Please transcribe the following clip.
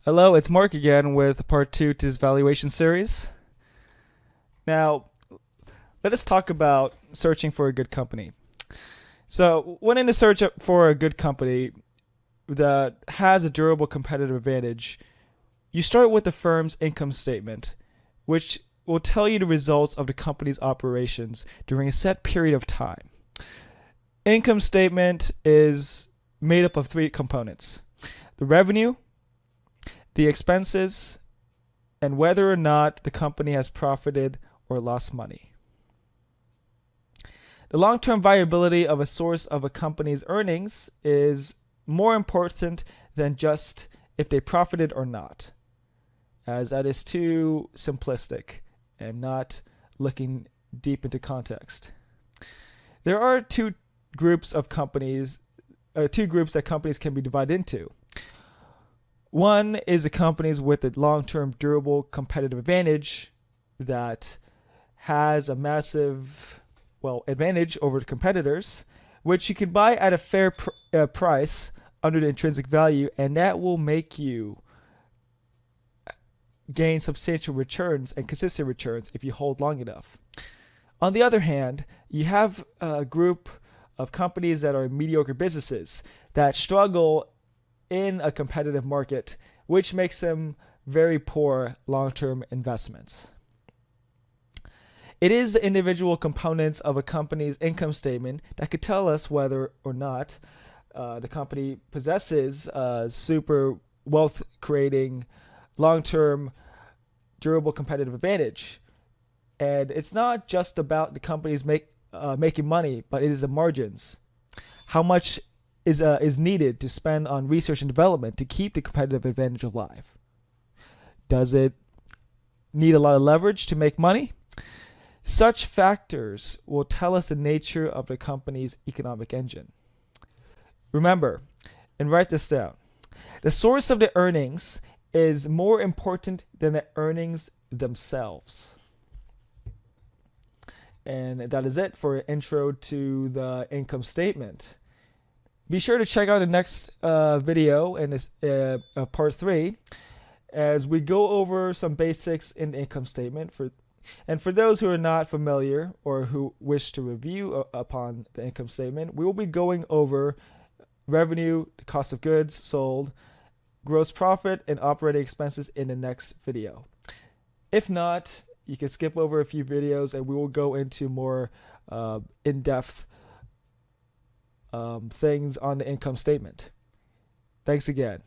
Hello, it's Mark again with part two to this valuation series. Now, let us talk about searching for a good company. So, when in the search for a good company that has a durable competitive advantage, you start with the firm's income statement, which will tell you the results of the company's operations during a set period of time. Income statement is made up of three components: the revenue, the expenses, and whether or not the company has profited or lost money. The long-term viability of a source of a company's earnings is more important than just if they profited or not, as that is too simplistic and not looking deep into context. There are two groups that companies can be divided into. One is the companies with a long-term durable competitive advantage that has a massive, advantage over the competitors, which you can buy at a fair price under the intrinsic value, and that will make you gain substantial returns and consistent returns if you hold long enough. On the other hand, you have a group of companies that are mediocre businesses that struggle in a competitive market, which makes them very poor long-term investments. It is the individual components of a company's income statement that could tell us whether or not the company possesses super wealth creating long-term durable competitive advantage. And it's not just about the companies making money, but it is the margins. How much is needed to spend on research and development to keep the competitive advantage alive? Does it need a lot of leverage to make money? Such factors will tell us the nature of the company's economic engine. Remember, and write this down, the source of the earnings is more important than the earnings themselves. And that is it for an intro to the income statement. Be sure to check out the next video in this part 3 as we go over some basics in the income statement. For those who are not familiar or who wish to review upon the income statement, we will be going over revenue, the cost of goods sold, gross profit, and operating expenses in the next video. If not, you can skip over a few videos and we will go into more in-depth things on the income statement. Thanks again.